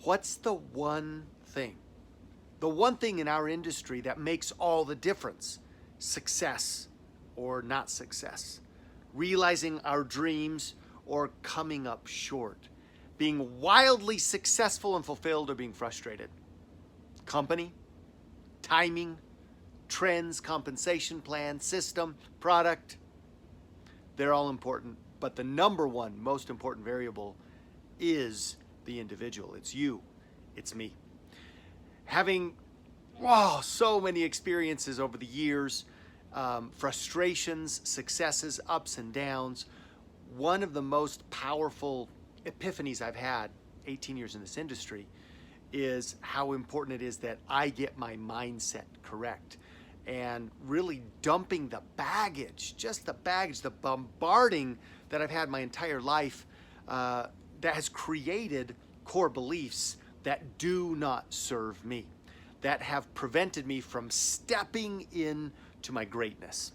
What's the one thing? The one thing in our industry that makes all the difference? Success or not success. Realizing our dreams or coming up short. Being wildly successful and fulfilled or being frustrated. Company, timing, trends, compensation plan, system, product, they're all important. But the number one most important variable is the individual. It's you, it's me. Having so many experiences over the years, frustrations, successes, ups and downs. One of the most powerful epiphanies I've had 18 years in this industry is how important it is that I get my mindset correct and really dumping the baggage, just the baggage, the bombarding that I've had my entire life that has created core beliefs that do not serve me, that have prevented me from stepping into my greatness.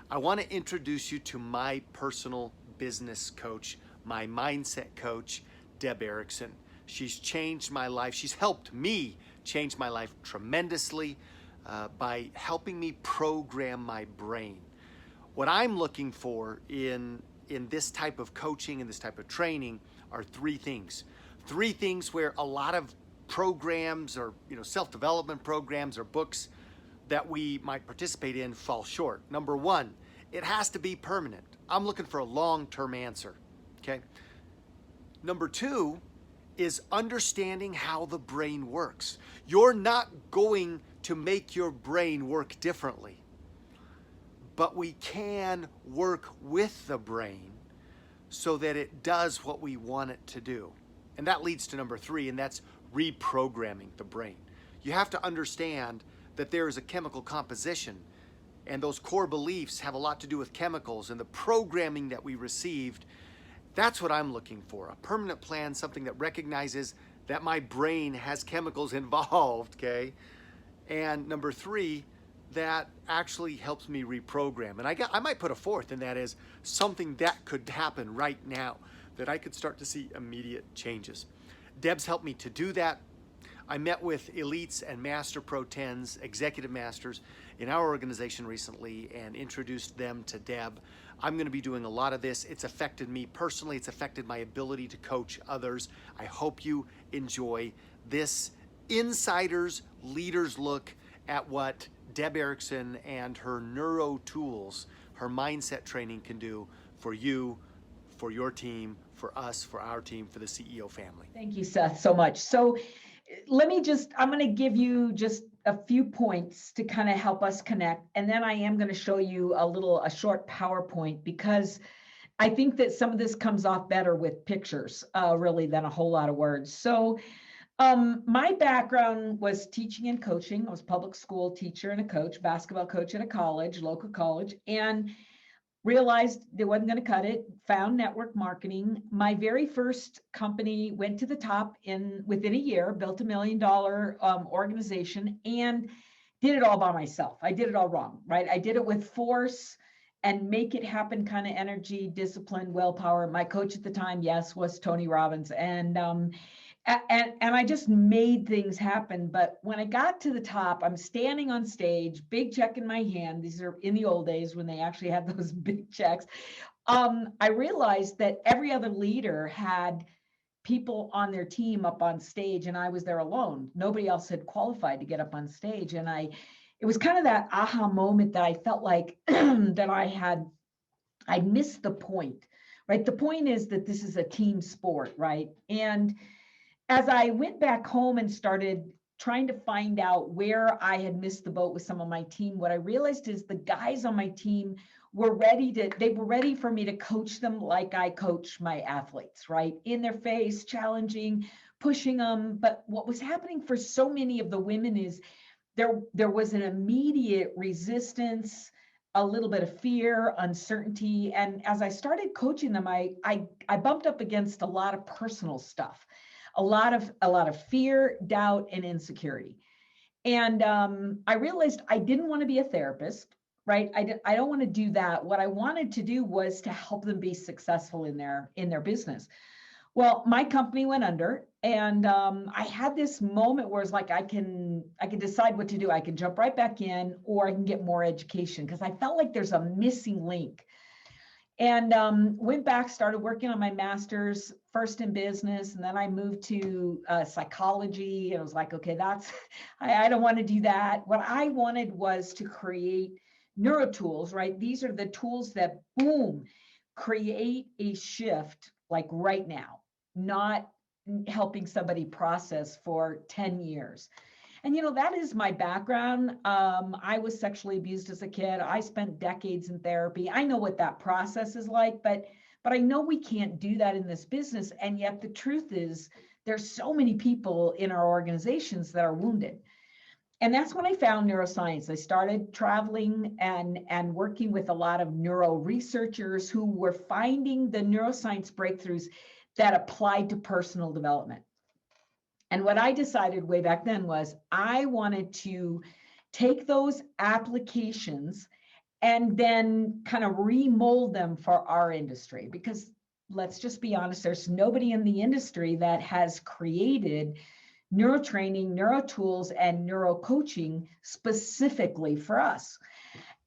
I want to introduce you to my personal business coach, my mindset coach, Deb Erickson. She's changed my life. She's helped me change my life tremendously by helping me program my brain. What I'm looking for in this type of coaching and this type of training are three things. Three things where a lot of programs or self-development programs or books that we might participate in fall short. Number one, it has to be permanent. I'm looking for a long-term answer. Okay. Number two is understanding how the brain works. You're not going to make your brain work differently, but we can work with the brain so that it does what we want it to do. And that leads to number three, and that's reprogramming the brain. You have to understand that there is a chemical composition, and those core beliefs have a lot to do with chemicals and the programming that we received. That's what I'm looking for, a permanent plan, something that recognizes that my brain has chemicals involved, okay? And number three, that actually helps me reprogram. And I might put a fourth, and that is something that could happen right now, that I could start to see immediate changes. Deb's helped me to do that. I met with Elites and Master Pro 10s, Executive Masters, in our organization recently and introduced them to Deb. I'm going to be doing a lot of this. It's affected me personally. It's affected my ability to coach others. I hope you enjoy this insider's leader's look at what Deb Erickson and her neuro tools, her mindset training can do for you, for your team, for us, for our team, for the CEO family. Thank you, Seth, so much. So I'm going to give you just a few points to kind of help us connect. And then I am going to show you a short PowerPoint, because I think that some of this comes off better with pictures, really, than a whole lot of words. So my background was teaching and coaching. I was a public school teacher and a coach, basketball coach at a college, local college, and realized they wasn't going to cut it, found network marketing. My very first company went to the top within a year, built $1 million organization, and did it all by myself. I did it all wrong, right? I did it with force and make it happen kind of energy, discipline, willpower. My coach at the time, yes, was Tony Robbins. And I just made things happen. But when I got to the top, I'm standing on stage, big check in my hand. These are in the old days when they actually had those big checks. I realized that every other leader had people on their team up on stage, and I was there alone. Nobody else had qualified to get up on stage. And it was kind of that aha moment that I felt like that I missed the point, right? The point is that this is a team sport, right? And as I went back home and started trying to find out where I had missed the boat with some of my team, what I realized is the guys on my team were ready for me to coach them like I coach my athletes, right? In their face, challenging, pushing them. But what was happening for so many of the women is there was an immediate resistance, a little bit of fear, uncertainty. And as I started coaching them, I bumped up against a lot of personal stuff. A lot of fear, doubt, and insecurity. And I realized I didn't want to be a therapist, right? I don't want to do that. What I wanted to do was to help them be successful in their business. Well, my company went under, and I had this moment where it's like I can decide what to do. I can jump right back in, or I can get more education because I felt like there's a missing link. And went back, started working on my master's first in business, and then I moved to psychology. And I was like, okay, that's I don't want to do that. What I wanted was to create neurotools, right? These are the tools that boom create a shift like right now, not helping somebody process for 10 years. And that is my background. I was sexually abused as a kid. I spent decades in therapy. I know what that process is like, but I know we can't do that in this business. And yet the truth is there's so many people in our organizations that are wounded. And that's when I found neuroscience. I started traveling and working with a lot of neuro researchers who were finding the neuroscience breakthroughs that applied to personal development. And what I decided way back then was I wanted to take those applications and then kind of remold them for our industry. Because let's just be honest, there's nobody in the industry that has created neurotraining, neurotools, and neurocoaching specifically for us.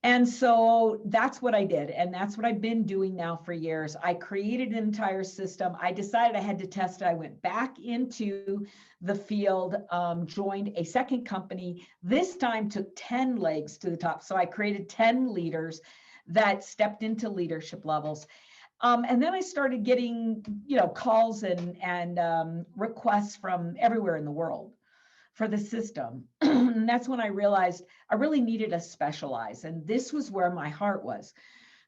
And so that's what I did. And that's what I've been doing now for years. I created an entire system. I decided I had to test it. I went back into the field, joined a second company. This time took 10 legs to the top. So I created 10 leaders that stepped into leadership levels. And then I started getting, calls and requests from everywhere in the world for the system. And that's when I realized I really needed to specialize. And this was where my heart was.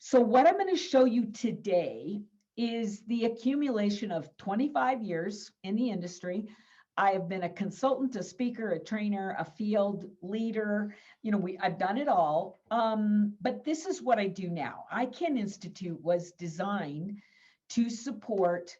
So what I'm going to show you today is the accumulation of 25 years in the industry. I have been a consultant, a speaker, a trainer, a field leader. I've done it all. But this is what I do now. ICANN Institute was designed to support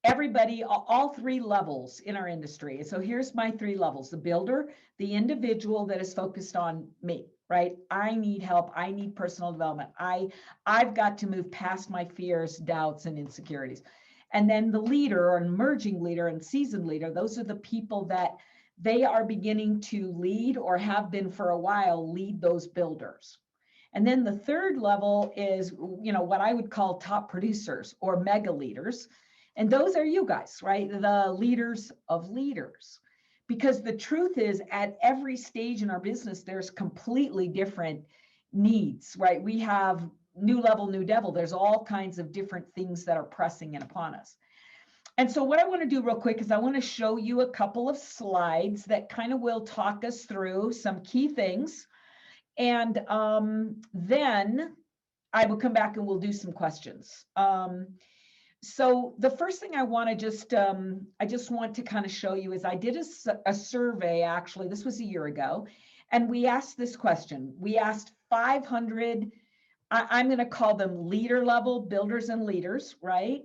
everybody, all three levels in our industry. So here's my three levels: the builder, the individual that is focused on me, right? I need help. I need personal development. I've got to move past my fears, doubts, and insecurities. And then the leader, or emerging leader, and seasoned leader, those are the people that they are beginning to lead, or have been for a while, lead those builders. And then the third level is, what I would call top producers or mega leaders. And those are you guys, right? The leaders of leaders. Because the truth is, at every stage in our business, there's completely different needs, right? We have new level, new devil. There's all kinds of different things that are pressing in upon us. And so what I want to do real quick is I want to show you a couple of slides that kind of will talk us through some key things. And then I will come back and we'll do some questions. So the first thing I want to I just want to kind of show you is I did a survey, actually, this was a year ago, and we asked this question. We asked 500, I'm going to call them leader level builders and leaders, right?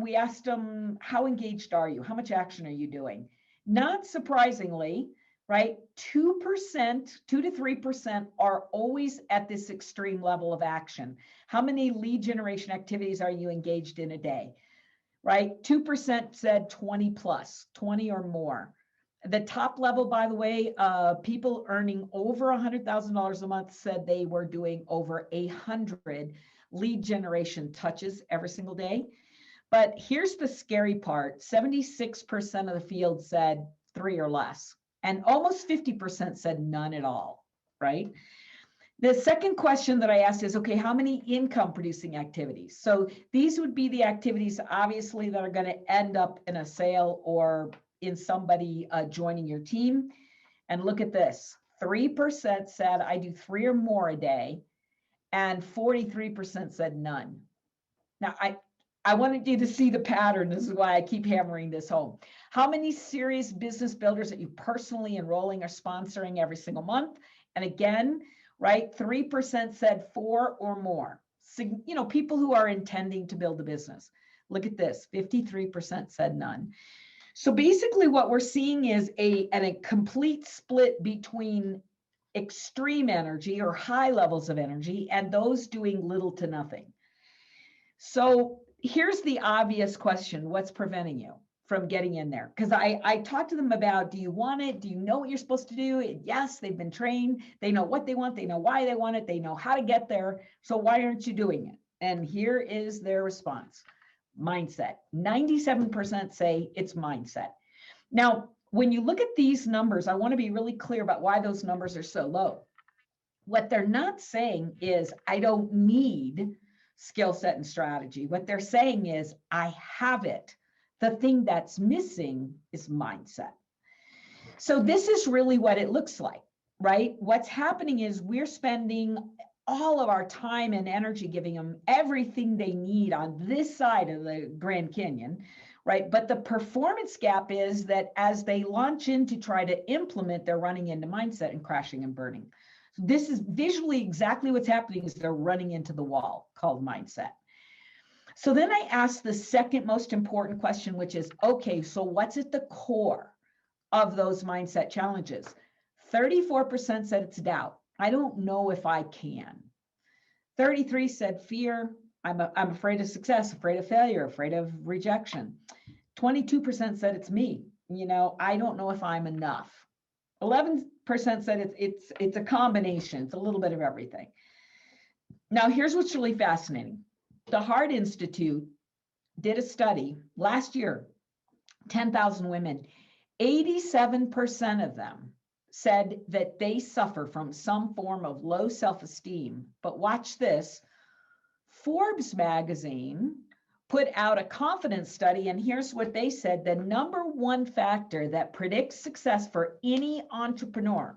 We asked them, how engaged are you? How much action are you doing? Not surprisingly, right? 2%, 2 to 3% are always at this extreme level of action. How many lead generation activities are you engaged in a day, right? 2% said 20 plus, 20 or more. The top level, by the way, people earning over $100,000 a month said they were doing over 100 lead generation touches every single day. But here's the scary part. 76% of the field said 3 or less, and almost 50% said none at all, right? The second question that I asked is, okay, how many income producing activities? So these would be the activities, obviously, that are going to end up in a sale or in somebody joining your team. And look at this. 3% said I do 3 or more a day, and 43% said none. Now, I wanted you to see the pattern. This is why I keep hammering this home. How many serious business builders that you personally enrolling or sponsoring every single month? And again, right, 3% said 4 or more. So, people who are intending to build a business. Look at this, 53% said none. So basically what we're seeing is a complete split between extreme energy or high levels of energy and those doing little to nothing. So here's the obvious question. What's preventing you from getting in there? Because I talked to them about, do you want it? Do you know what you're supposed to do? And yes, they've been trained. They know what they want. They know why they want it. They know how to get there. So why aren't you doing it? And here is their response. Mindset. 97% say it's mindset. Now, when you look at these numbers, I want to be really clear about why those numbers are so low. What they're not saying is, I don't need skill set and strategy. What they're saying is, I have it. The thing that's missing is mindset. So this is really what it looks like, right? What's happening is we're spending all of our time and energy giving them everything they need on this side of the Grand Canyon, right? But the performance gap is that as they launch in to try to implement, they're running into mindset and crashing and burning. So this is visually exactly what's happening is they're running into the wall called mindset. So then I asked the second most important question, which is, okay, so what's at the core of those mindset challenges? 34% said it's doubt. I don't know if I can. 33 said fear. I'm afraid of success, afraid of failure, afraid of rejection. 22% said it's me. You know, I don't know if I'm enough. 11% said it's a combination. It's a little bit of everything. Now, here's what's really fascinating. The Heart Institute did a study last year, 10,000 women. 87% of them said that they suffer from some form of low self-esteem. But watch this. Forbes magazine put out a confidence study, and here's what they said. The number one factor that predicts success for any entrepreneur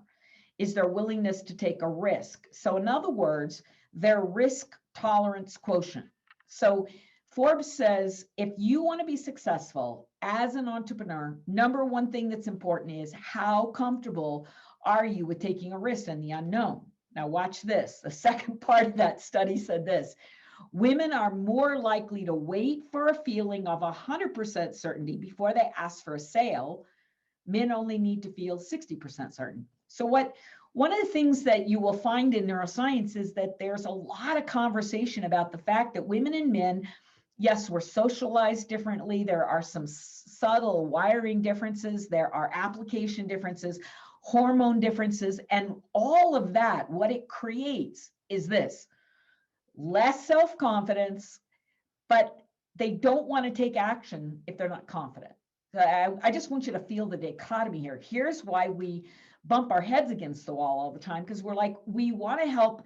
is their willingness to take a risk. So in other words, their risk tolerance quotient. So Forbes says, if you want to be successful as an entrepreneur, number one thing that's important is how comfortable are you with taking a risk in the unknown? Now watch this. The second part of that study said this. Women are more likely to wait for a feeling of 100% certainty before they ask for a sale. Men only need to feel 60% certain. So one of the things that you will find in neuroscience is that there's a lot of conversation about the fact that women and men, yes, we're socialized differently. There are some subtle wiring differences. There are application differences, hormone differences, and all of that, what it creates is this: less self-confidence, but they don't want to take action if they're not confident. I just want you to feel the dichotomy here. Here's why we bump our heads against the wall all the time, because we're like, we want to help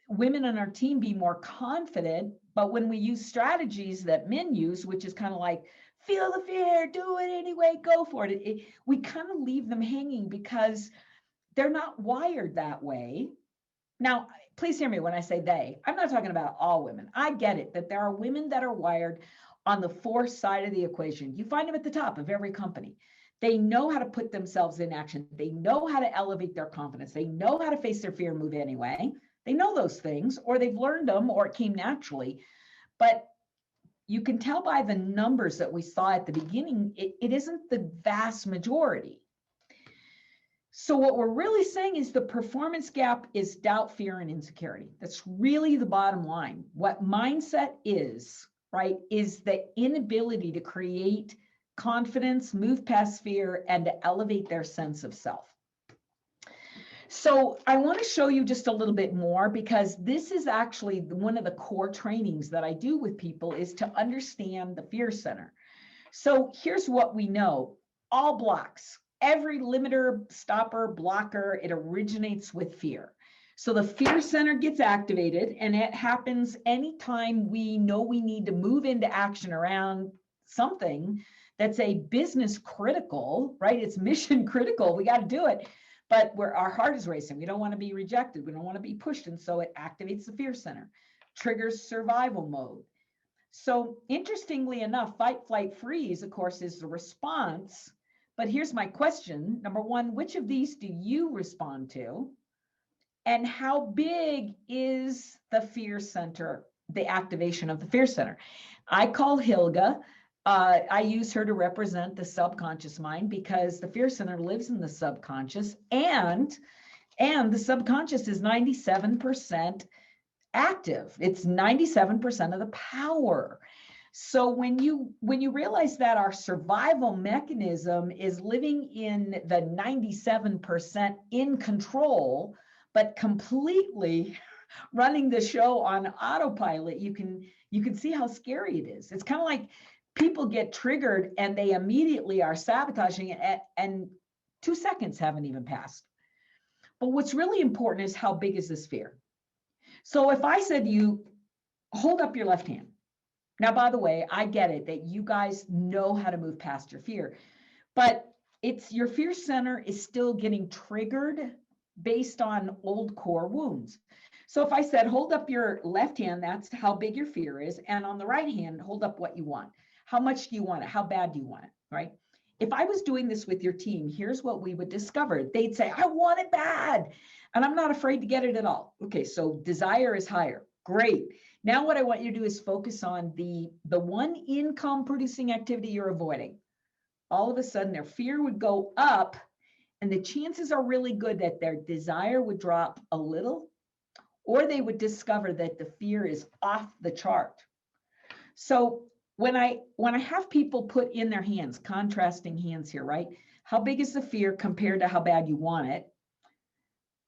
women on our team be more confident, but when we use strategies that men use, which is kind of like, feel the fear, do it anyway, go for it, we kind of leave them hanging because they're not wired that way. Now, please hear me when I say they. I'm not talking about all women. I get it that there are women that are wired on the force side of the equation. You find them at the top of every company. They know how to put themselves in action. They know how to elevate their confidence. They know how to face their fear and move anyway. They know those things, or they've learned them, or it came naturally. But you can tell by the numbers that we saw at the beginning, it isn't the vast majority. So what we're really saying is the performance gap is doubt, fear, and insecurity. That's really the bottom line. What mindset is, right, is the inability to create confidence, move past fear, and to elevate their sense of self. So I want to show you just a little bit more, because this is actually one of the core trainings that I do with people, is to understand the fear center. So here's what we know. All blocks, every limiter, stopper, blocker, it originates with fear. So the fear center gets activated, and it happens anytime we know we need to move into action around something that's a business critical, right? It's mission critical. We got to do it. But our heart is racing. We don't want to be rejected. We don't want to be pushed. And so it activates the fear center, triggers survival mode. So interestingly enough, fight, flight, freeze, of course, is the response. But here's my question. Number one, which of these do you respond to? And how big is the fear center, the activation of the fear center? I call Hilga. I use her to represent the subconscious mind, because the fear center lives in the subconscious, and the subconscious is 97% active. It's 97% of the power. So when you realize that our survival mechanism is living in the 97% in control, but completely running the show on autopilot, you can see how scary it is. It's kind of like people get triggered and they immediately are sabotaging it, and 2 seconds haven't even passed. But what's really important is how big is this fear? So if I said to you, hold up your left hand. Now, by the way, I get it that you guys know how to move past your fear, but it's your fear center is still getting triggered based on old core wounds. So if I said, hold up your left hand, that's how big your fear is. And on the right hand, hold up what you want. How much do you want it? How bad do you want it, right? If I was doing this with your team, here's what we would discover. They'd say, I want it bad. And I'm not afraid to get it at all. Okay, so desire is higher. Great. Now what I want you to do is focus on the one income producing activity you're avoiding. All of a sudden their fear would go up, and the chances are really good that their desire would drop a little, or they would discover that the fear is off the chart. So when I have people put in their hands, contrasting hands here, right? How big is the fear compared to how bad you want it?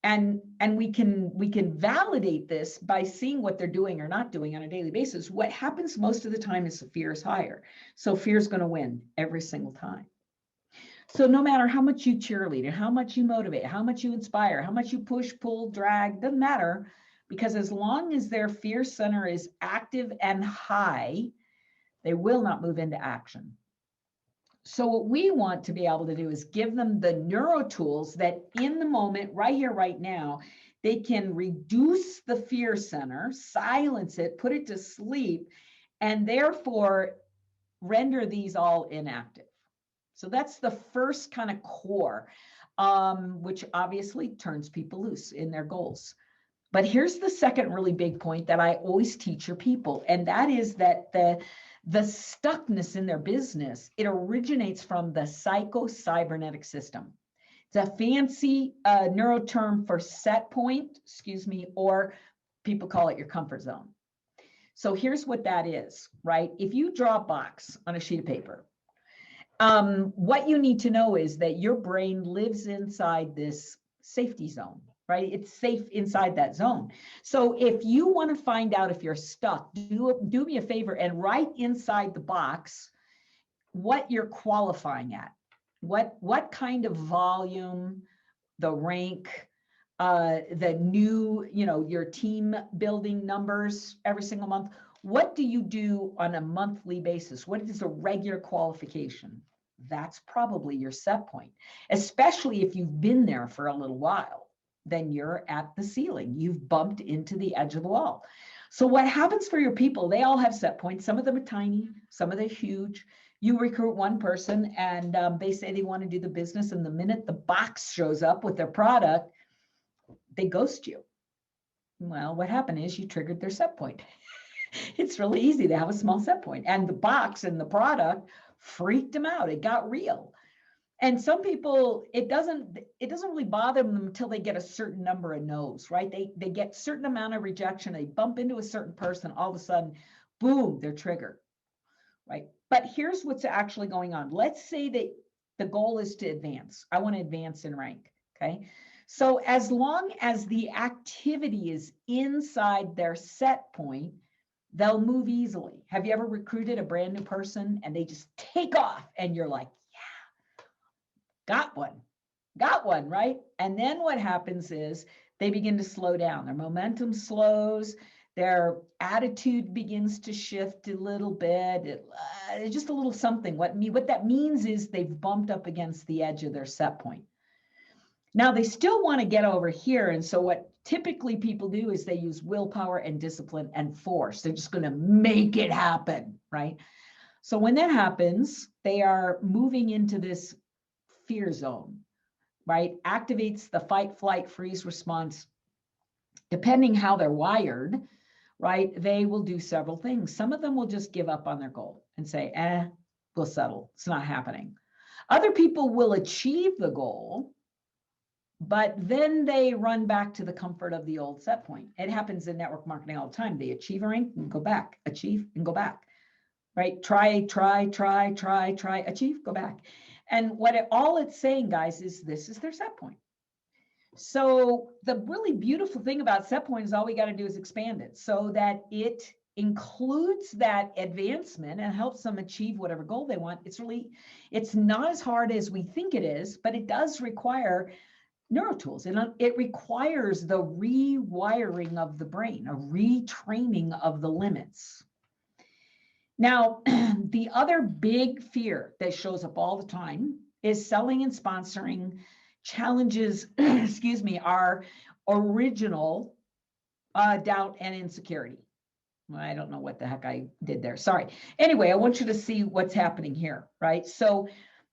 And we can validate this by seeing what they're doing or not doing on a daily basis. What happens most of the time is the fear is higher. So fear is going to win every single time. So no matter how much you cheerlead and how much you motivate, how much you inspire, how much you push, pull, drag, doesn't matter, because as long as their fear center is active and high, they will not move into action. So what we want to be able to do is give them the neuro tools that in the moment, right here, right now, they can reduce the fear center, silence it, put it to sleep, and therefore render these all inactive. So that's the first kind of core, which obviously turns people loose in their goals. But here's the second really big point that I always teach your people, and that is that the stuckness in their business, it originates from the psycho-cybernetic system. It's a fancy neuro term for set point, or people call it your comfort zone. So here's what that is, right? If you draw a box on a sheet of paper, what you need to know is that your brain lives inside this safety zone, right? It's safe inside that zone. So if you want to find out if you're stuck, do me a favor and write inside the box what you're qualifying at, what kind of volume, the rank, the new, your team building numbers every single month. What do you do on a monthly basis? What is a regular qualification? That's probably your set point, especially if you've been there for a little while. Then you're at the ceiling. You've bumped into the edge of the wall. So what happens for your people, they all have set points. Some of them are tiny, some of them are huge. You recruit one person and they say they want to do the business, and the minute the box shows up with their product, they ghost you. Well, what happened is you triggered their set point. It's really easy. They have a small set point, and the box and the product freaked them out. It got real. And some people, it doesn't really bother them until they get a certain number of no's, right? They get certain amount of rejection. They bump into a certain person. All of a sudden, boom, they're triggered, right? But here's what's actually going on. Let's say that the goal is to advance. I want to advance in rank, okay? So as long as the activity is inside their set point, they'll move easily. Have you ever recruited a brand new person and they just take off and you're like, yeah, got one, right? And then what happens is they begin to slow down. Their momentum slows. Their attitude begins to shift a little bit. Just a little something. What that means is they've bumped up against the edge of their set point. Now, they still want to get over here. And so what typically people do is they use willpower and discipline and force. They're just going to make it happen, right? So when that happens, they are moving into this fear zone, right? Activates the fight, flight, freeze response. Depending how they're wired, right? They will do several things. Some of them will just give up on their goal and say, we'll settle. It's not happening. Other people will achieve the goal, but then they run back to the comfort of the old set point. It happens in network marketing all the time. They achieve a rank and go back, achieve and go back, right? Try, achieve, go back. And all it's saying, guys, is this is their set point. So the really beautiful thing about set point is all we got to do is expand it so that it includes that advancement and helps them achieve whatever goal they want. It's not as hard as we think it is, but it does require neurotools, and it requires the rewiring of the brain, a retraining of the limits. Now, the other big fear that shows up all the time is selling and sponsoring challenges, excuse me, our original doubt and insecurity. I don't know what the heck I did there. Sorry. Anyway, I want you to see what's happening here, right? So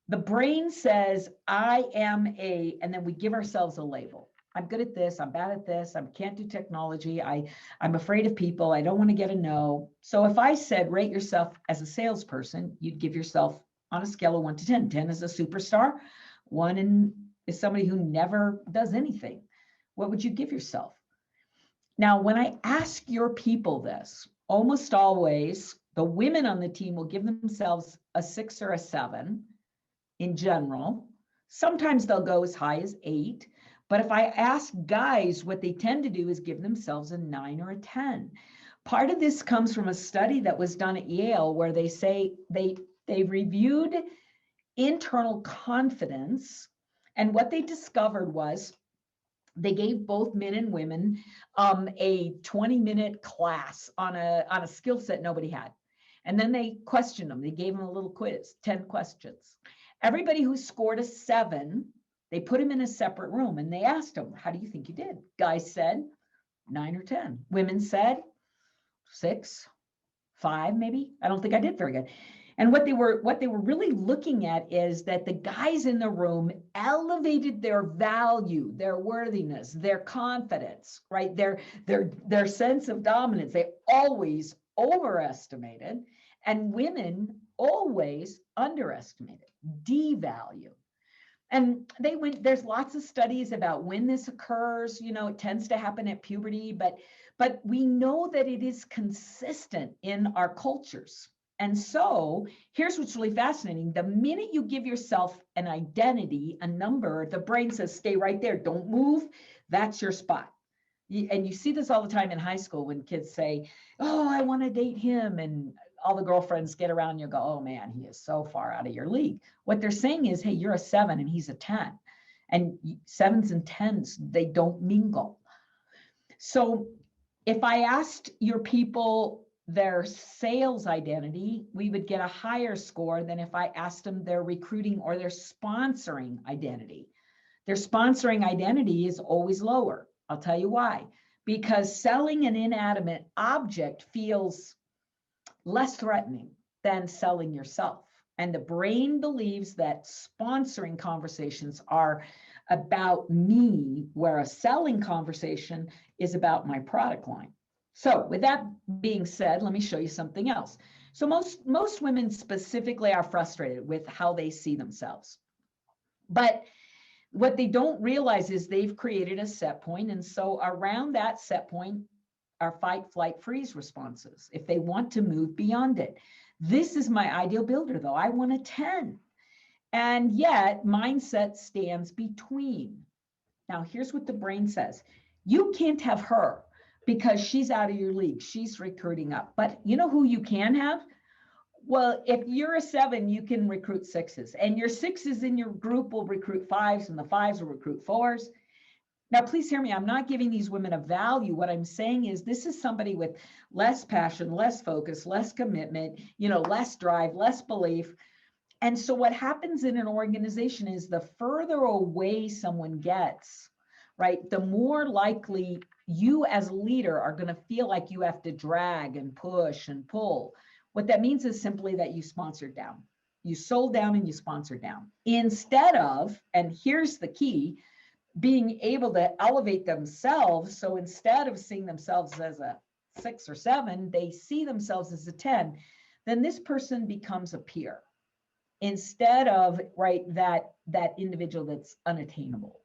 the brain says, I am and then we give ourselves a label. I'm good at this. I'm bad at this. I can't do technology. I'm afraid of people. I don't want to get a no. So if I said, rate yourself as a salesperson, you'd give yourself on a scale of 1 to 10. 10 is a superstar. 1 is somebody who never does anything. What would you give yourself? Now, when I ask your people this, almost always the women on the team will give themselves a 6 or a 7 in general. Sometimes they'll go as high as 8. But if I ask guys, what they tend to do is give themselves a 9 or a 10. Part of this comes from a study that was done at Yale where they say they reviewed internal confidence. And what they discovered was they gave both men and women a 20-minute class on a skill set nobody had. And then they questioned them. They gave them a little quiz, 10 questions. Everybody who scored a 7, they put him in a separate room and they asked him, how do you think you did? Guys said 9 or 10. Women said 6, 5, maybe. I don't think I did very good. And what they were really looking at is that the guys in the room elevated their value, their worthiness, their confidence, right? Their sense of dominance. They always overestimated, and women always underestimated, devalue. And there's lots of studies about when this occurs. It tends to happen at puberty, but we know that it is consistent in our cultures. And so here's what's really fascinating. The minute you give yourself an identity, a number, the brain says, stay right there, don't move. That's your spot. And you see this all the time in high school when kids say, oh, I want to date him. And all the girlfriends get around you and go, oh man, he is so far out of your league. What they're saying is, hey, you're a 7 and he's a 10. And 7s and 10s, they don't mingle. So if I asked your people their sales identity, we would get a higher score than if I asked them their recruiting or their sponsoring identity. Their sponsoring identity is always lower. I'll tell you why. Because selling an inanimate object feels less threatening than selling yourself. And the brain believes that sponsoring conversations are about me, where a selling conversation is about my product line. So with that being said, let me show you something else. So most women specifically are frustrated with how they see themselves. But what they don't realize is they've created a set point. And so around that set point are fight, flight, freeze responses if they want to move beyond it. This is my ideal builder, though. I want a 10. And yet mindset stands between. Now, here's what the brain says. You can't have her because she's out of your league. She's recruiting up. But you know who you can have? Well, if you're a 7, you can recruit 6s. And your 6s in your group will recruit 5s, and the 5s will recruit 4s. Now, please hear me. I'm not giving these women a value. What I'm saying is this is somebody with less passion, less focus, less commitment, less drive, less belief. And so what happens in an organization is the further away someone gets, right, the more likely you as a leader are going to feel like you have to drag and push and pull. What that means is simply that you sponsored down. You sold down and you sponsored down. Instead of, and here's the key, being able to elevate themselves. So instead of seeing themselves as a 6 or 7, they see themselves as a 10. Then this person becomes a peer instead of, right, that individual that's unattainable.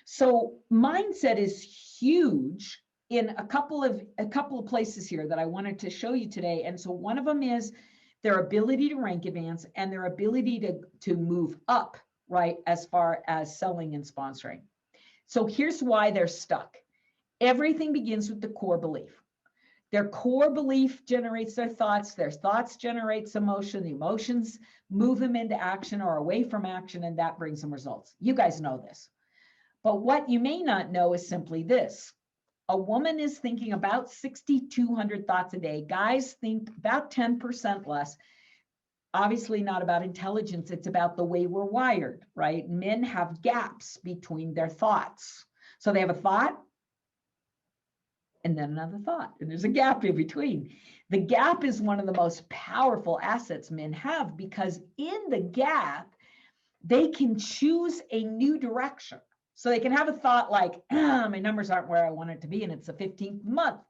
So mindset is huge in a couple of places here that I wanted to show you today. And so one of them is their ability to rank advance, and their ability to move up, right, as far as selling and sponsoring. So here's why they're stuck. Everything begins with the core belief. Their core belief generates their thoughts generate emotion, the emotions move them into action or away from action, and that brings them results. You guys know this. But what you may not know is simply this. A woman is thinking about 6,200 thoughts a day. Guys think about 10% less. Obviously not about intelligence, it's about the way we're wired, right? Men have gaps between their thoughts. So they have a thought, and then another thought, and there's a gap in between. The gap is one of the most powerful assets men have, because in the gap, they can choose a new direction. So they can have a thought like, my numbers aren't where I want it to be, and it's the 15th month.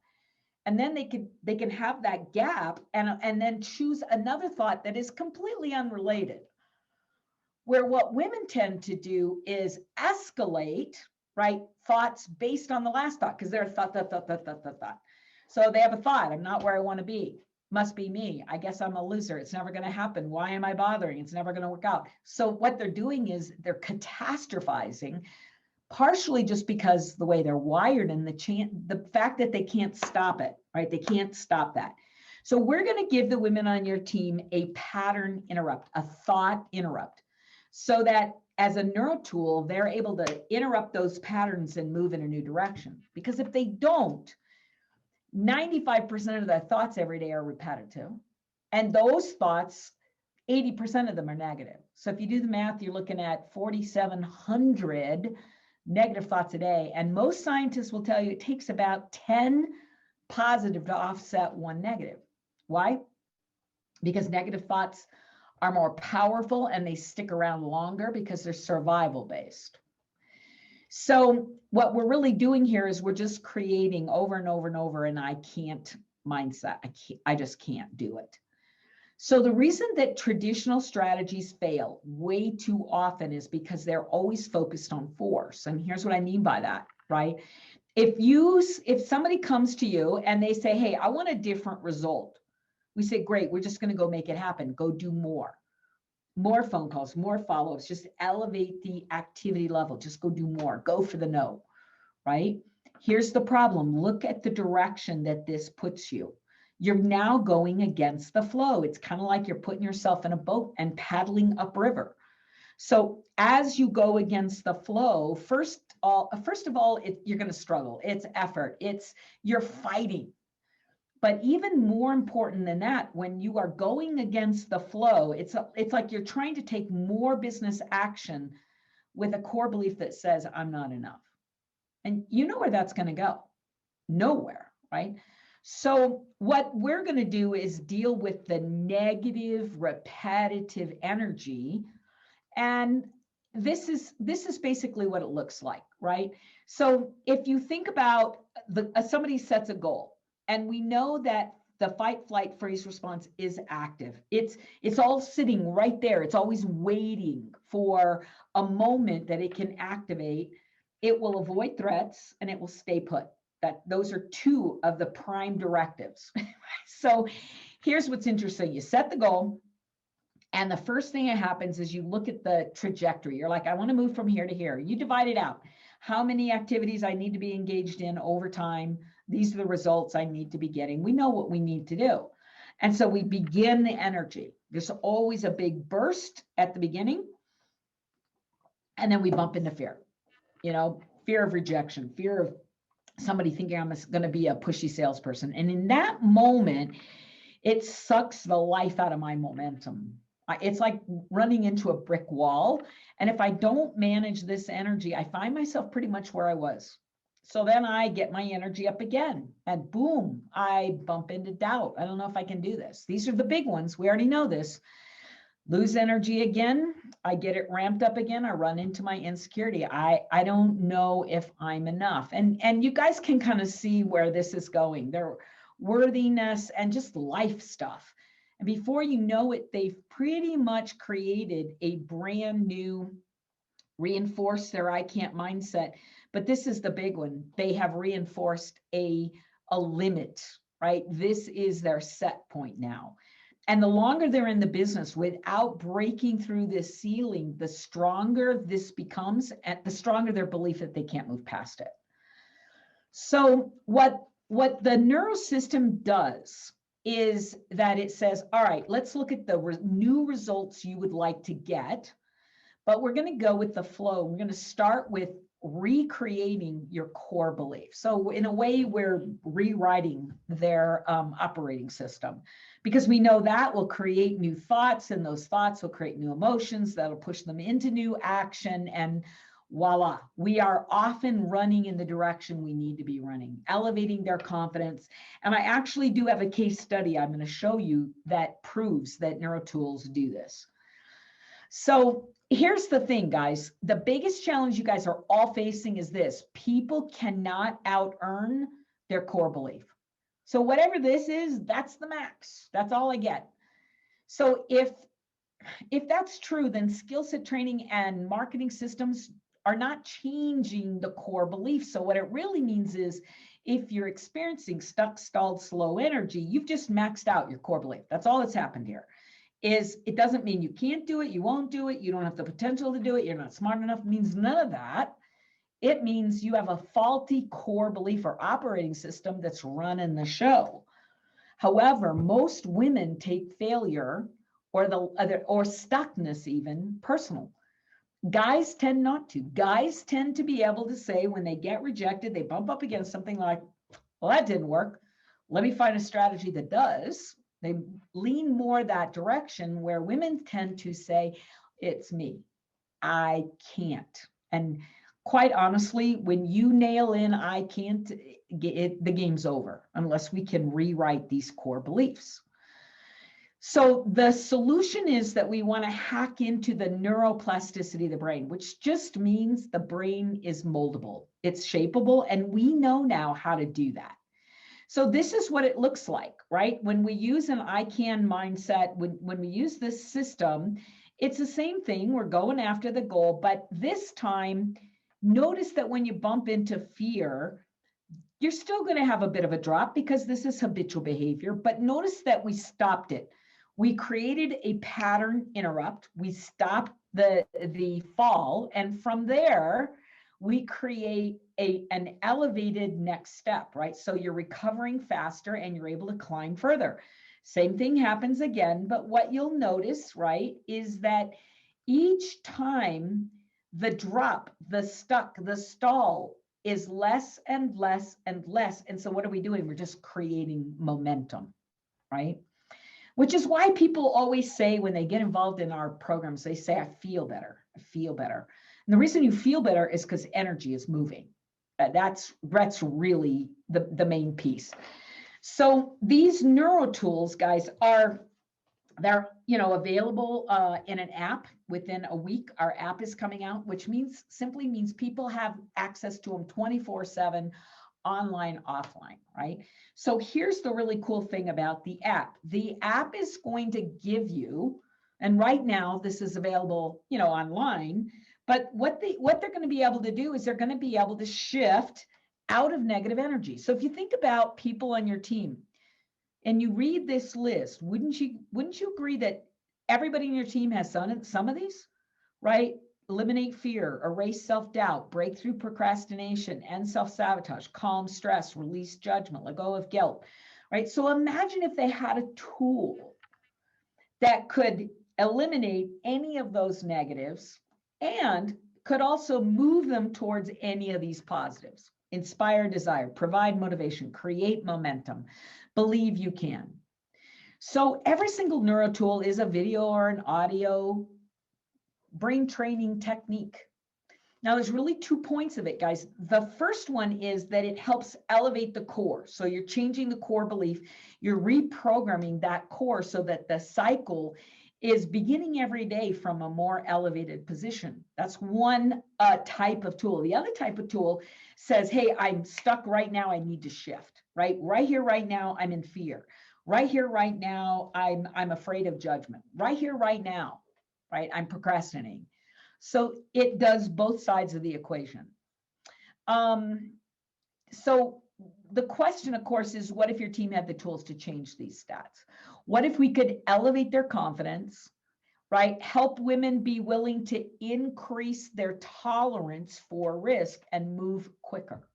And then they can have that gap and then choose another thought that is completely unrelated. Where what women tend to do is escalate, right, thoughts based on the last thought, because they're thought. So they have a thought, I'm not where I want to be. Must be me. I guess I'm a loser. It's never going to happen. Why am I bothering? It's never going to work out. So what they're doing is they're catastrophizing, partially just because the way they're wired and the fact that they can't stop it, right? They can't stop that. So we're going to give the women on your team a pattern interrupt, a thought interrupt, so that as a neuro tool, they're able to interrupt those patterns and move in a new direction. Because if they don't, 95% of their thoughts every day are repetitive. And those thoughts, 80% of them are negative. So if you do the math, you're looking at 4,700 negative thoughts a day. And most scientists will tell you it takes about 10 positive to offset one negative. Why? Because negative thoughts are more powerful and they stick around longer because they're survival based. So what we're really doing here is we're just creating over and over and over an I can't mindset. I just can't do it. So the reason that traditional strategies fail way too often is because they're always focused on force. And here's what I mean by that, right? If somebody comes to you and they say, hey, I want a different result, we say, great, we're just going to go make it happen. Go do more phone calls, more follow-ups, just elevate the activity level, just go do more, go for the no, right? Here's the problem. Look at the direction that this puts you. You're now going against the flow. It's kind of like you're putting yourself in a boat and paddling upriver. So as you go against the flow, first of all, you're going to struggle. It's effort. You're fighting. But even more important than that, when you are going against the flow, it's like you're trying to take more business action with a core belief that says, I'm not enough. And you know where that's going to go? Nowhere, right? So what we're going to do is deal with the negative, repetitive energy. And this is basically what it looks like, right? So if you think about somebody sets a goal, and we know that the fight, flight, freeze response is active. It's all sitting right there. It's always waiting for a moment that it can activate. It will avoid threats and it will stay put. Those are two of the prime directives. So here's what's interesting. You set the goal, and the first thing that happens is you look at the trajectory. You're like, I want to move from here to here. You divide it out. How many activities I need to be engaged in over time. These are the results I need to be getting. We know what we need to do. And so we begin the energy. There's always a big burst at the beginning. And then we bump into fear. Fear of rejection, fear of somebody thinking I'm going to be a pushy salesperson. And in that moment, it sucks the life out of my momentum. It's like running into a brick wall. And if I don't manage this energy, I find myself pretty much where I was. So then I get my energy up again and boom, I bump into doubt. I don't know if I can do this. These are the big ones. We already know this. Lose energy again. I get it ramped up again. I run into my insecurity. I don't know if I'm enough. And you guys can kind of see where this is going. Their worthiness and just life stuff. And before you know it, they've pretty much created a brand new, reinforced their I can't mindset. But this is the big one. They have reinforced a limit, right? This is their set point now. And the longer they're in the business without breaking through this ceiling, the stronger this becomes, and the stronger their belief that they can't move past it. So what the neurosystem does is that it says, all right, let's look at the new results you would like to get, but we're going to go with the flow. We're going to start with recreating your core belief. So in a way, we're rewriting their operating system, because we know that will create new thoughts, and those thoughts will create new emotions that'll push them into new action, and voila, we are often running in the direction we need to be running, elevating their confidence. And I actually do have a case study I'm going to show you that proves that NeuroTools do this. So here's the thing, guys. The biggest challenge you guys are all facing is this: people cannot out-earn their core belief. So whatever this is, that's the max. That's all I get. So if that's true, then skill set training and marketing systems are not changing the core belief. So what it really means is, if you're experiencing stuck, stalled, slow energy, you've just maxed out your core belief. That's all that's happened here. Is it doesn't mean you can't do it, you won't do it, you don't have the potential to do it, you're not smart enough. It means none of that. It means you have a faulty core belief or operating system that's running the show. However, most women take failure or stuckness even personal. Guys tend not to. Guys tend to be able to say, when they get rejected, they bump up against something like, well, that didn't work. Let me find a strategy that does. They lean more that direction, where women tend to say, it's me, I can't. And quite honestly, when you nail in, I can't, the game's over, unless we can rewrite these core beliefs. So the solution is that we want to hack into the neuroplasticity of the brain, which just means the brain is moldable, it's shapeable, and we know now how to do that. So this is what it looks like, right? When we use an I can mindset, when we use this system, it's the same thing. We're going after the goal, but this time, notice that when you bump into fear, you're still going to have a bit of a drop, because this is habitual behavior, but notice that we stopped it. We created a pattern interrupt. We stopped the fall, and from there, we create an elevated next step, right? So you're recovering faster and you're able to climb further. Same thing happens again, but what you'll notice, right, is that each time the drop, the stuck, the stall is less and less and less. And so what are we doing? We're just creating momentum, right? Which is why people always say, when they get involved in our programs, they say, I feel better, I feel better. And the reason you feel better is because energy is moving. That's really the main piece. So these NeuroTools, guys, they're available in an app. Within a week, our app is coming out, which simply means people have access to them 24/7, online, offline, right? So here's the really cool thing about the app. The app is going to give you, and right now this is available, online, but what they're going to be able to do is they're going to be able to shift out of negative energy. So if you think about people on your team and you read this list, wouldn't you agree that everybody in your team has some of these, right? Eliminate fear, erase self-doubt, break through procrastination, end self-sabotage, calm stress, release judgment, let go of guilt, right? So imagine if they had a tool that could eliminate any of those negatives and could also move them towards any of these positives. Inspire desire, provide motivation, create momentum, believe you can. So every single NeuroTool is a video or an audio brain training technique. Now, there's really 2 points of it, guys. The first one is that it helps elevate the core. So you're changing the core belief. You're reprogramming that core so that the cycle is beginning every day from a more elevated position. That's one type of tool. The other type of tool says, hey, I'm stuck right now. I need to shift, right? Right here, right now, I'm in fear. Right here, right now, I'm afraid of judgment. Right here, right now, right? I'm procrastinating. So it does both sides of the equation. So the question, of course, is what if your team had the tools to change these stats? What if we could elevate their confidence, right? Help women be willing to increase their tolerance for risk and move quicker.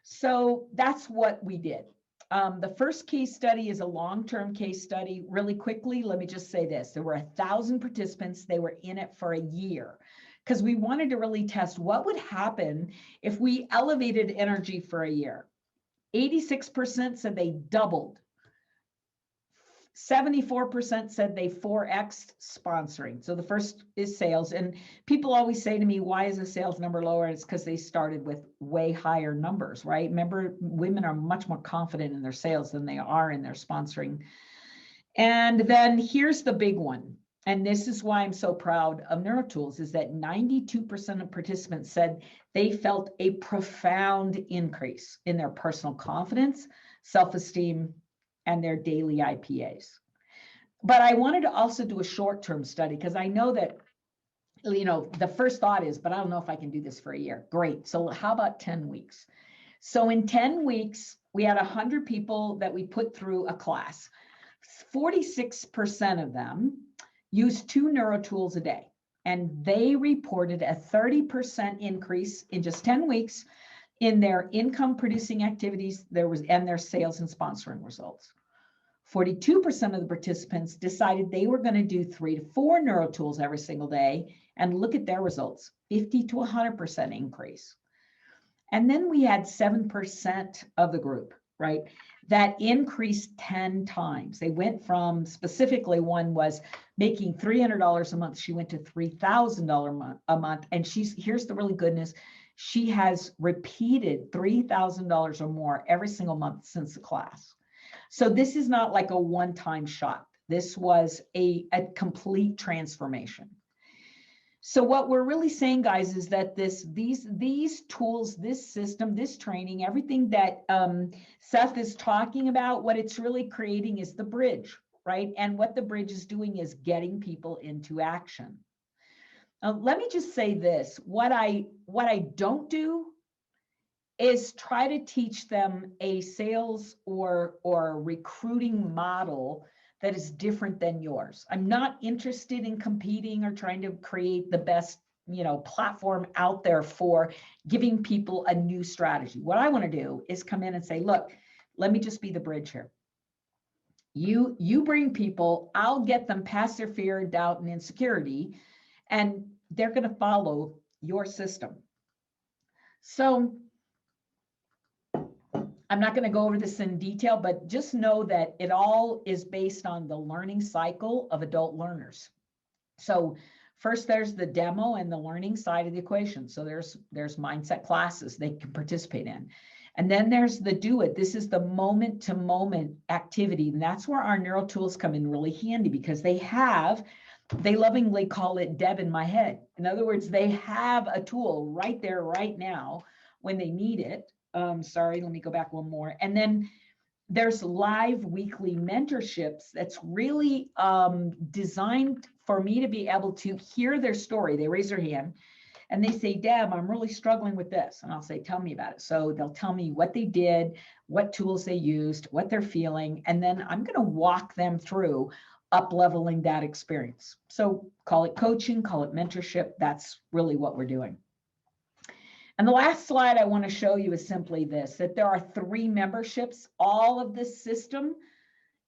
So that's what we did. The first case study is a long-term case study. Really quickly, let me just say this. There were 1,000 participants. They were in it for a year because we wanted to really test what would happen if we elevated energy for a year. 86% said they doubled. 74% said they 4x'd sponsoring. So the first is sales. And people always say to me, why is the sales number lower? And it's because they started with way higher numbers, right? Remember, women are much more confident in their sales than they are in their sponsoring. And then here's the big one. And this is why I'm so proud of NeuroTools, is that 92% of participants said they felt a profound increase in their personal confidence, self-esteem, and their daily IPAs. But I wanted to also do a short-term study because I know that, the first thought is, but I don't know if I can do this for a year. Great. So how about 10 weeks? So in 10 weeks, we had 100 people that we put through a class. 46% of them used 2 NeuroTools a day, and they reported a 30% increase in just 10 weeks in their income producing activities, and their sales and sponsoring results. 42% of the participants decided they were going to do 3 to 4 NeuroTools every single day, and look at their results, 50 to 100% increase. And then we had 7% of the group, right, that increased 10 times. They went from, specifically one was making $300 a month. She went to $3,000 a month. And here's the really goodness. She has repeated $3,000 or more every single month since the class. So this is not like a one-time shot. This was a complete transformation. So what we're really saying, guys, is that these tools, this system, this training, everything that Seth is talking about, what it's really creating is the bridge, right? And what the bridge is doing is getting people into action. Let me just say this. What I don't do is try to teach them a sales or recruiting model that is different than yours. I'm not interested in competing or trying to create the best, platform out there for giving people a new strategy. What I want to do is come in and say, look, let me just be the bridge here. You bring people, I'll get them past their fear, doubt, and insecurity, and they're going to follow your system. So I'm not going to go over this in detail, but just know that it all is based on the learning cycle of adult learners. So first, there's the demo and the learning side of the equation. So there's mindset classes they can participate in. And then there's the do it. This is the moment to moment activity. And that's where our NeuroTools come in really handy, because they lovingly call it Deb in my head. In other words, they have a tool right there, right now, when they need it. Sorry, let me go back one more. And then there's live weekly mentorships that's really designed for me to be able to hear their story. They raise their hand and they say, Deb, I'm really struggling with this. And I'll say, tell me about it. So they'll tell me what they did, what tools they used, what they're feeling. And then I'm going to walk them through up-leveling that experience. So call it coaching, call it mentorship. That's really what we're doing. And the last slide I want to show you is simply this, that there are 3 memberships. All of this system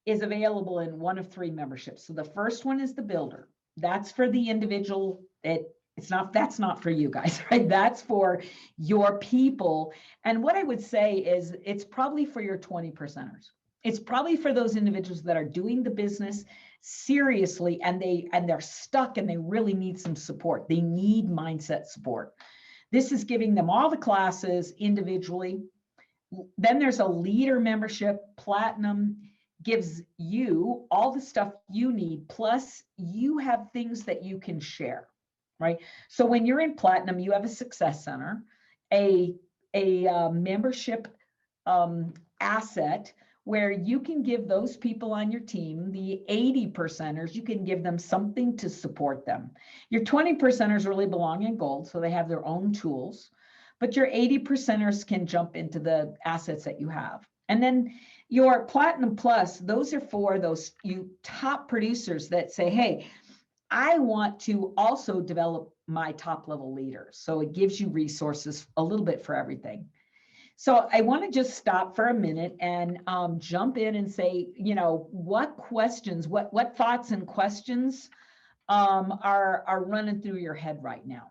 is available in one of 3 memberships. So the first one is the builder. That's for the individual. That's not for you guys, right? That's for your people. And what I would say is it's probably for your 20%ers. It's probably for those individuals that are doing the business seriously and they're stuck and they really need some support. They need mindset support. This is giving them all the classes individually. Then there's a leader membership. Platinum gives you all the stuff you need, plus you have things that you can share, right? So when you're in Platinum, you have a success center, a membership asset where you can give those people on your team, the 80%ers, you can give them something to support them. Your 20%ers really belong in gold, so they have their own tools, but your 80%ers can jump into the assets that you have. And then Your Platinum Plus, those are for those you top producers that say, hey, I want to also develop my top level leaders. So it gives you resources a little bit for everything. So I want to just stop for a minute and jump in and say, what questions, what thoughts and questions are running through your head right now?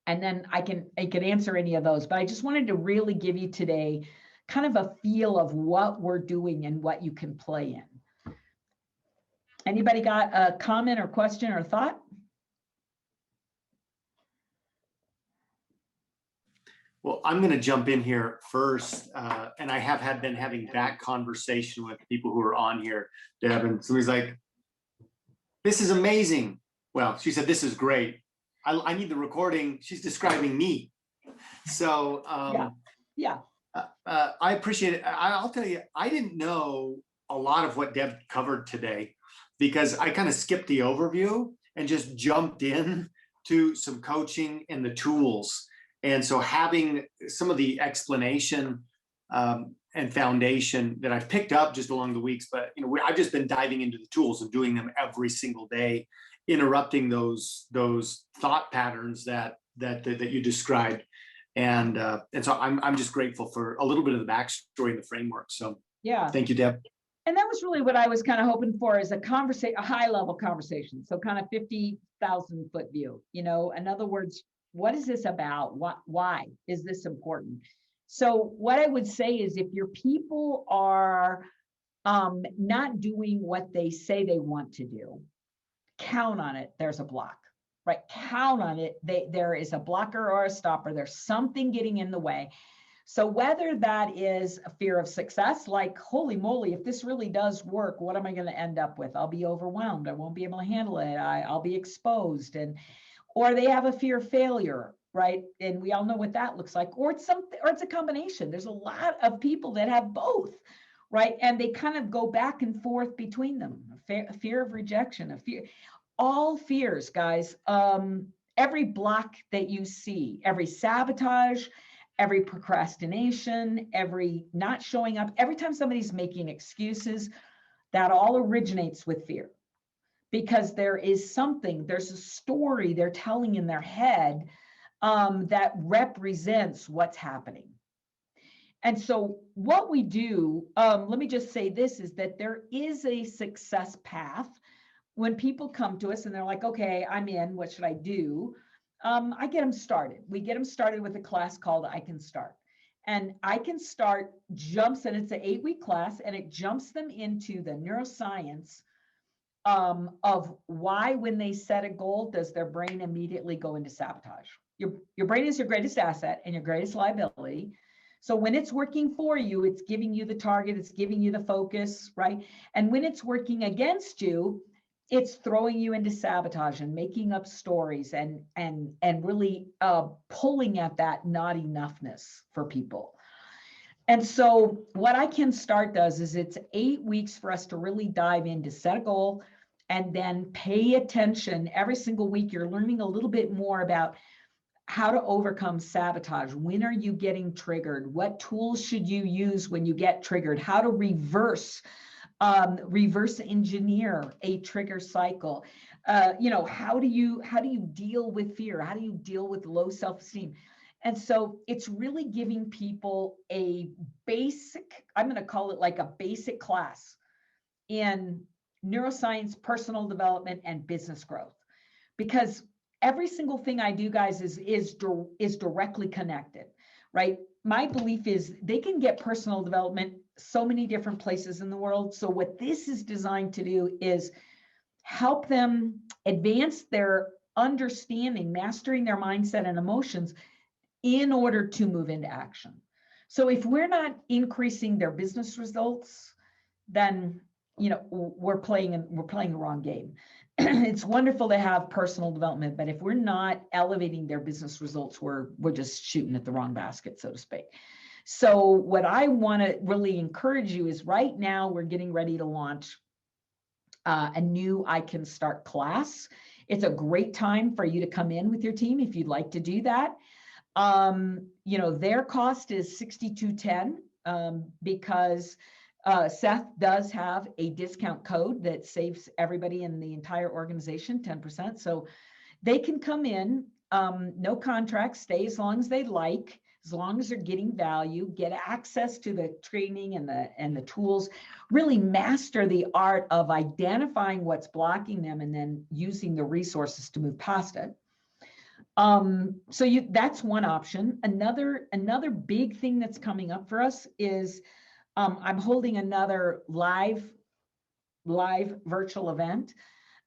And then I can answer any of those. But I just wanted to really give you today kind of a feel of what we're doing and what you can play in. Anybody got a comment or question or thought? Well, I'm going to jump in here first, and I have been having that conversation with people who are on here, Deb, and somebody's like, "This is amazing." Well, she said, "This is great. I need the recording." She's describing me, so yeah. I appreciate it. I'll tell you, I didn't know a lot of what Deb covered today because I kind of skipped the overview and just jumped in to some coaching and the tools. And so having some of the explanation and foundation that I've picked up just along the weeks, but I've just been diving into the tools and doing them every single day, interrupting those thought patterns that you described. And so I'm just grateful for a little bit of the backstory and the framework. So yeah, thank you, Deb. And that was really what I was kind of hoping for, is a high level conversation. So kind of 50,000 foot view, in other words, what is this about? Why is this important? So what I would say is, if your people are not doing what they say they want to do, count on it. There's a block, right? Count on it. There is a blocker or a stopper. There's something getting in the way. So whether that is a fear of success, like, holy moly, if this really does work, what am I going to end up with? I'll be overwhelmed. I won't be able to handle it. I'll be exposed. Or they have a fear of failure, right? And we all know what that looks like. Or it's a combination. There's a lot of people that have both, right? And they kind of go back and forth between them. A fear of rejection, a fear, all fears, guys. Every block that you see, every sabotage, every procrastination, every not showing up, every time somebody's making excuses, that all originates with fear. Because there's a story they're telling in their head that represents what's happening. And so what we do, let me just say this, is that there is a success path. When people come to us and they're like, okay, I'm in, what should I do? I get them started. We get them started with a class called I Can Start. And I Can Start jumps, and it's an 8-week class, and it jumps them into the neuroscience of why, when they set a goal, does their brain immediately go into sabotage. Your brain is your greatest asset and your greatest liability. So when it's working for you, it's giving you the target, it's giving you the focus, right? And when it's working against you, it's throwing you into sabotage and making up stories and really pulling at that not enoughness for people. And so what I Can Start does is, it's 8 weeks for us to really dive in, to set a goal, and then pay attention. Every single week, you're learning a little bit more about how to overcome sabotage. When are you getting triggered? What tools should you use when you get triggered? How to reverse engineer a trigger cycle. How do you deal with fear? How do you deal with low self-esteem? And so it's really giving people a basic, I'm going to call it like a basic class in neuroscience, personal development, and business growth. Because every single thing I do, guys, is directly connected, right? My belief is they can get personal development so many different places in the world. So what this is designed to do is help them advance their understanding, mastering their mindset and emotions, in order to move into action. So if we're not increasing their business results, then we're playing the wrong game. It's wonderful to have personal development, but if we're not elevating their business results, we're just shooting at the wrong basket, so to speak. So what I want to really encourage you is, right now we're getting ready to launch a new I Can Start class. It's a great time for you to come in with your team if you'd like to do that. Their cost is $62.10. because Seth does have a discount code that saves everybody in the entire organization 10%. So they can come in, no contract, stay as long as they like, as long as they're getting value, get access to the training and the tools, really master the art of identifying what's blocking them and then using the resources to move past it. So that's one option. Another big thing that's coming up for us is I'm holding another live virtual event.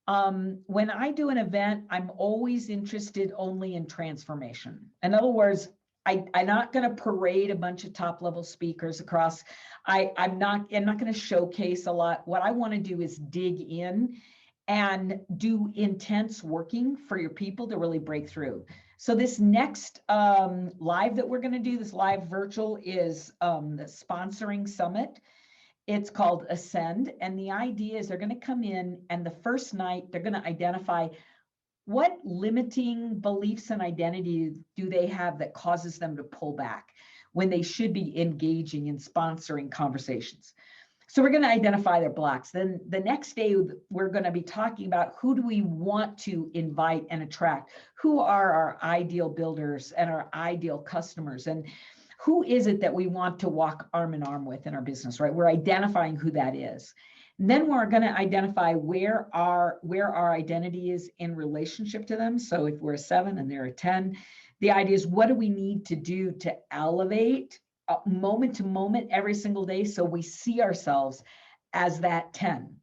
When I do an event, I'm always interested only in transformation. In other words, I'm not going to parade a bunch of top level speakers across. I'm not going to showcase a lot. What I want to do is dig in and do intense working for your people to really break through. So this next live that we're going to do, this live virtual, is the sponsoring summit. It's called Ascend. And the idea is they're going to come in, and the first night, they're going to identify what limiting beliefs and identity do they have that causes them to pull back when they should be engaging in sponsoring conversations. So we're going to identify their blocks. Then the next day, we're going to be talking about who do we want to invite and attract? Who are our ideal builders and our ideal customers? And who is it that we want to walk arm in arm with in our business, right? We're identifying who that is. And then we're going to identify where our identity is in relationship to them. So if we're a 7 and they're a 10, the idea is, what do we need to do to elevate moment to moment every single day so we see ourselves as that 10?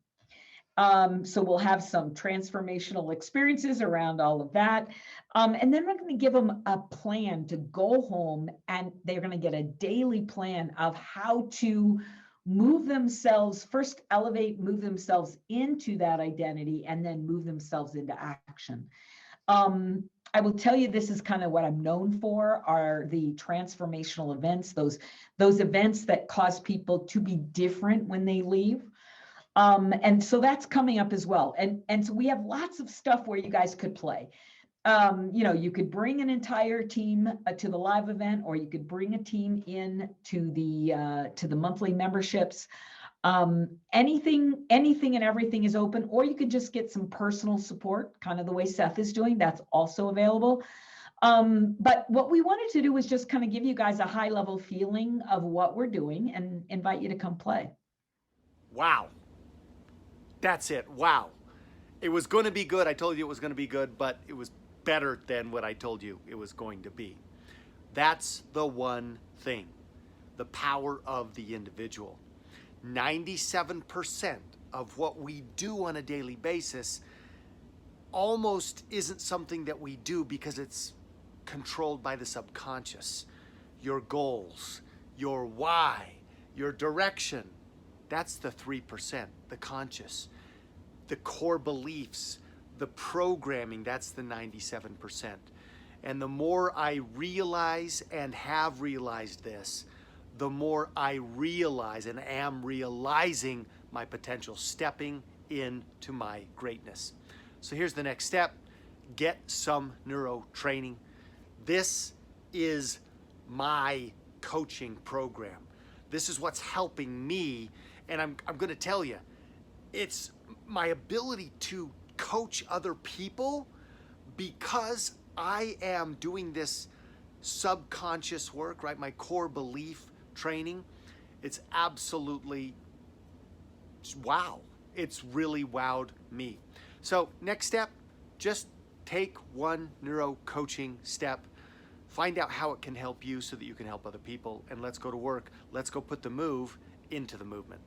So we'll have some transformational experiences around all of that. And then we're going to give them a plan to go home, and they're going to get a daily plan of how to move themselves, first elevate, move themselves into that identity, and then move themselves into action. I will tell you, this is kind of what I'm known for, are the transformational events, those events that cause people to be different when they leave. And so that's coming up as well. And so we have lots of stuff where you guys could play. You could bring an entire team to the live event, or you could bring a team in to the monthly memberships. Anything and everything is open, or you could just get some personal support, kind of the way Seth is doing. That's also available. But what we wanted to do was just kind of give you guys a high level feeling of what we're doing and invite you to come play. Wow. That's it. Wow. It was going to be good. I told you it was going to be good, but it was better than what I told you it was going to be. That's the one thing. The power of the individual. 97% of what we do on a daily basis almost isn't something that we do because it's controlled by the subconscious. Your goals, your why, your direction. That's the 3%, the conscious. The core beliefs, the programming, that's the 97%. And the more I realize and have realized this, the more I realize and am realizing my potential, stepping into my greatness. So here's the next step. Get some neuro training. This is my coaching program. This is what's helping me. And I'm going to tell you, it's my ability to coach other people because I am doing this subconscious work, right? My core belief training. It's absolutely wow. It's really wowed me. So next step, just take one neuro coaching step. Find out how it can help you so that you can help other people. And let's go to work. Let's go put the move into the movement.